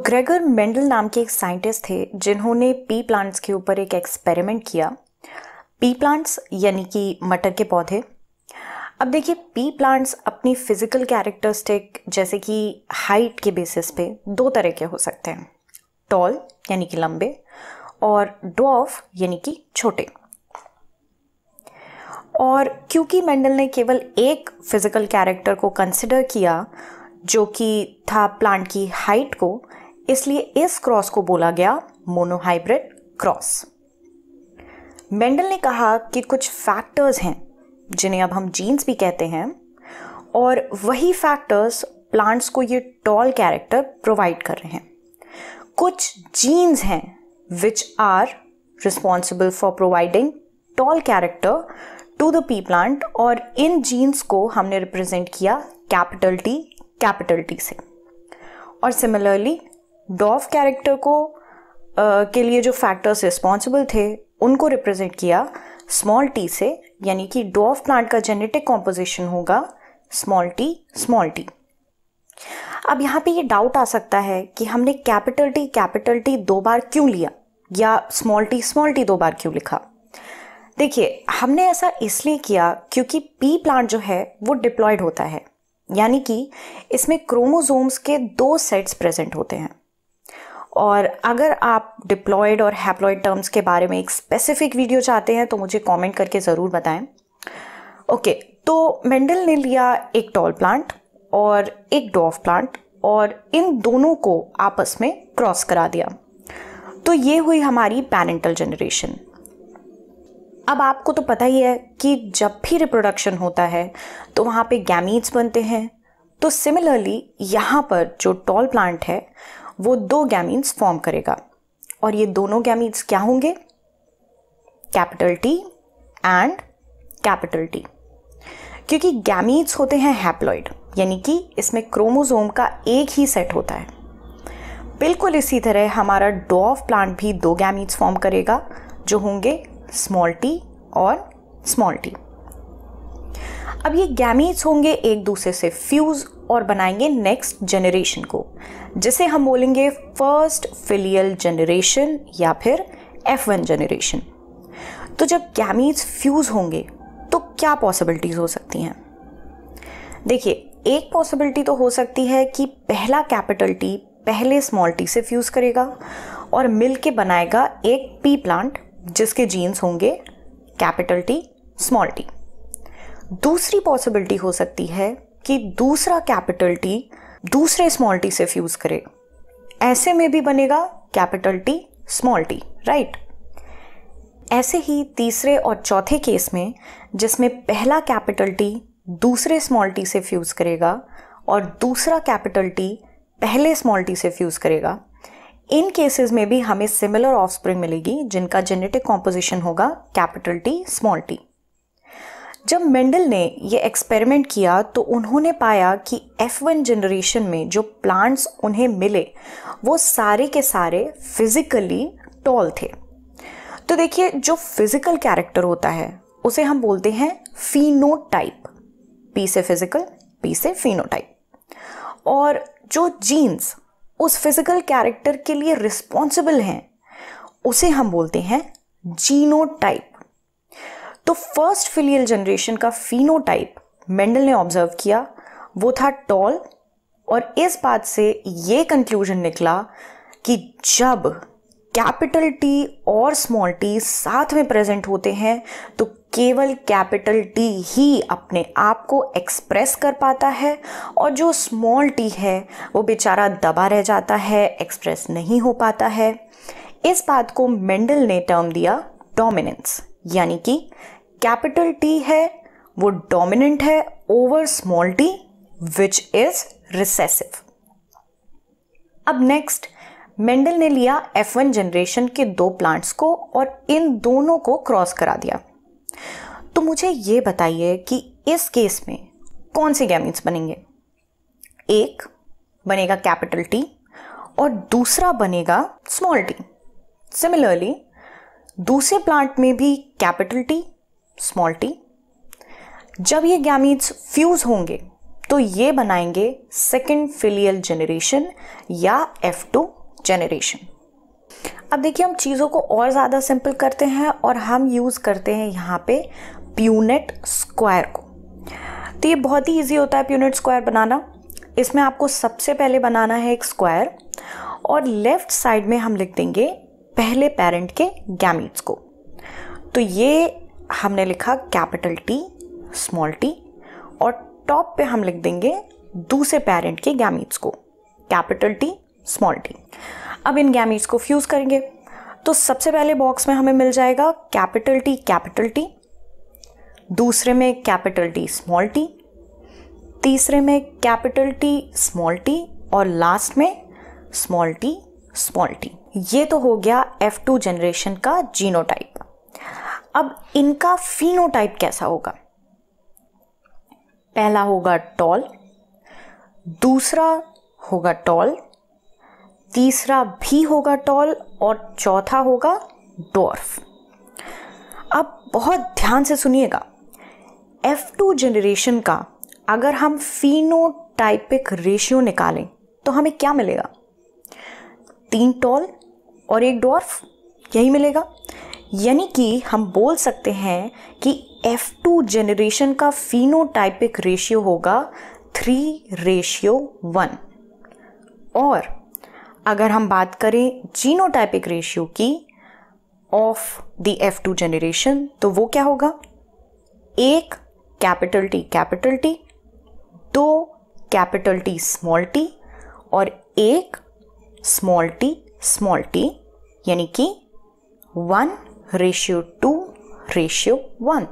Gregor Mendel नाम के एक साइंटिस्ट थे जिन्होंने पी प्लांट्स के ऊपर एक एक्सपेरिमेंट किया। पी प्लांट्स यानी कि मटर के पौधे। अब देखिए, पी प्लांट्स अपनी फिजिकल कैरेक्टरिस्टिक जैसे कि हाइट के बेसिस पे दो तरह के हो सकते हैं, टॉल यानी कि लंबे और ड्वार्फ यानी कि छोटे। और क्योंकि मेंडल ने केवल एक फिजिकल कैरेक्टर को कंसिडर किया जो कि था प्लांट की हाइट को, इसलिए इस क्रॉस को बोला गया मोनोहाइब्रिड क्रॉस। मेंडल ने कहा कि कुछ फैक्टर्स हैं जिन्हें अब हम जीन्स भी कहते हैं, और वही फैक्टर्स प्लांट्स को ये टॉल कैरेक्टर प्रोवाइड कर रहे हैं। कुछ जीन्स हैं which are responsible for providing tall character to the pea plant, और इन जीन्स को हमने रिप्रेजेंट किया कैपिटल टी से। और सिमिलरली डॉर्फ कैरेक्टर को के लिए जो फैक्टर्स रिस्पॉन्सिबल थे उनको रिप्रेजेंट किया स्मॉल टी से, यानी कि डॉर्फ प्लांट का जेनेटिक कॉम्पोजिशन होगा स्मॉल टी। अब यहाँ पे ये डाउट आ सकता है कि हमने कैपिटल टी दो बार क्यों लिया, या स्मॉल टी दो बार क्यों लिखा। देखिए, हमने ऐसा इसलिए किया क्योंकि पी प्लांट जो है वो डिप्लॉयड होता है, यानी कि इसमें क्रोमोसोम्स के दो सेट्स प्रेजेंट होते हैं। और अगर आप डिप्लॉयड और हैप्लॉयड टर्म्स के बारे में एक स्पेसिफिक वीडियो चाहते हैं तो मुझे कमेंट करके ज़रूर बताएं। ओके, तो मेंडल ने लिया एक टॉल प्लांट और एक डॉर्फ प्लांट और इन दोनों को आपस में क्रॉस करा दिया, तो ये हुई हमारी पैरेंटल जनरेशन। अब आपको तो पता ही है कि जब भी रिप्रोडक्शन होता है तो वहाँ पे गैमीट्स बनते हैं। तो सिमिलरली यहाँ पर जो टॉल प्लांट है वो दो गैमीट्स फॉर्म करेगा, और ये दोनों गैमीट्स क्या होंगे? Capital T and capital T. क्योंकि गैमीट्स होते हैं हैप्लॉइड, यानी कि इसमें क्रोमोसोम का एक ही सेट होता है। बिल्कुल इसी तरह हमारा डॉर्फ प्लांट भी दो गैमीट्स फॉर्म करेगा जो होंगे स्मॉल टी और स्मॉल टी। अब ये गैमीट्स होंगे एक दूसरे से फ्यूज और बनाएंगे नेक्स्ट जनरेशन को, जिसे हम बोलेंगे फर्स्ट फिलियल जनरेशन या फिर F1 जनरेशन। तो जब गैमीट्स फ्यूज होंगे तो क्या पॉसिबिलिटीज हो सकती हैं? देखिए, एक पॉसिबिलिटी तो हो सकती है कि पहला कैपिटल टी पहले स्मॉल टी से फ्यूज करेगा और मिलके बनाएगा एक पी प्लांट जिसके जीन्स होंगे कैपिटल टी स्मॉल टी। दूसरी पॉसिबिलिटी हो सकती है कि दूसरा कैपिटल टी दूसरे स्मॉल टी से फ्यूज करे, ऐसे में भी बनेगा capital T small T, right. ऐसे ही तीसरे और चौथे केस में, जिसमें पहला कैपिटल टी दूसरे स्मॉल टी से फ्यूज करेगा और दूसरा कैपिटल टी पहले स्मॉल टी से फ्यूज करेगा, इन केसेस में भी हमें सिमिलर ऑफस्प्रिंग मिलेगी जिनका जेनेटिक कॉम्पोजिशन होगा कैपिटल टी स्मॉल टी। जब मेंडल ने ये एक्सपेरिमेंट किया तो उन्होंने पाया कि F1 जनरेशन में जो प्लांट्स उन्हें मिले वो सारे के सारे फिजिकली टॉल थे। तो देखिए, जो फिजिकल कैरेक्टर होता है उसे हम बोलते हैं फिनोटाइप। पी से फिजिकल, पी से फिनोटाइप। और जो जीन्स उस फिजिकल कैरेक्टर के लिए रिस्पॉन्सिबल हैं उसे हम बोलते हैं जीनोटाइप। तो फर्स्ट फिलियल जनरेशन का फिनोटाइप मेंडल ने ऑब्जर्व किया, वो था टॉल, और इस बात से ये कंक्लूजन निकला कि जब कैपिटल टी और स्मॉल टी साथ में प्रेजेंट होते हैं तो केवल कैपिटल टी ही अपने आप को एक्सप्रेस कर पाता है, और जो स्मॉल टी है वो बेचारा दबा रह जाता है, एक्सप्रेस नहीं हो पाता है। इस बात को मेंडल ने टर्म दिया डोमिनेंस, यानी कि कैपिटल टी है वो डोमिनेंट है over small T which is recessive. अब नेक्स्ट मेंडल ने लिया F1 जनरेशन के दो प्लांट्स को और इन दोनों को क्रॉस करा दिया। तो मुझे ये बताइए कि इस केस में कौन से गैमीट्स बनेंगे? एक बनेगा कैपिटल टी और दूसरा बनेगा स्मॉल टी। सिमिलरली दूसरे प्लांट में भी कैपिटल टी स्मॉल टी। जब ये गैमीट्स फ्यूज होंगे तो ये बनाएंगे सेकेंड फिलियल जनरेशन या F2 जनरेशन। अब देखिए हम चीज़ों को और ज़्यादा सिंपल करते हैं और हम यूज़ करते हैं यहाँ पे प्यूनेट स्क्वायर को। तो ये बहुत ही ईजी होता है प्यूनेट स्क्वायर बनाना। इसमें आपको सबसे पहले बनाना है एक स्क्वायर और लेफ्ट साइड में हम लिख देंगे पहले पेरेंट के गैमीट्स को। तो ये हमने लिखा कैपिटल टी स्मॉल टी और टॉप पे हम लिख देंगे दूसरे पेरेंट के गैमीट्स को कैपिटल टी स्मॉल टी। अब इन गैमीट्स को फ्यूज करेंगे तो सबसे पहले बॉक्स में हमें मिल जाएगा कैपिटल टी, दूसरे में कैपिटल टी स्मॉल टी, तीसरे में कैपिटल टी स्मॉल टी और लास्ट में स्मॉल टी। ये तो हो गया F2 जनरेशन का जीनोटाइप। अब इनका फिनोटाइप कैसा होगा? पहला होगा टॉल, दूसरा होगा टॉल, तीसरा भी होगा टॉल और चौथा होगा डॉर्फ। अब बहुत ध्यान से सुनिएगा, F2 जनरेशन का अगर हम फिनोटाइपिक रेशियो निकालें तो हमें क्या मिलेगा? 3 टॉल और 1 डॉर्फ, यही मिलेगा। यानी कि हम बोल सकते हैं कि F2 जनरेशन का फिनोटाइपिक रेशियो होगा 3:1। और अगर हम बात करें जीनोटाइपिक रेशियो की ऑफ द F2 जनरेशन तो वो क्या होगा? 1 capital T, 2 capital T small T और 1 स्मॉल टी, यानी कि 1:2:1।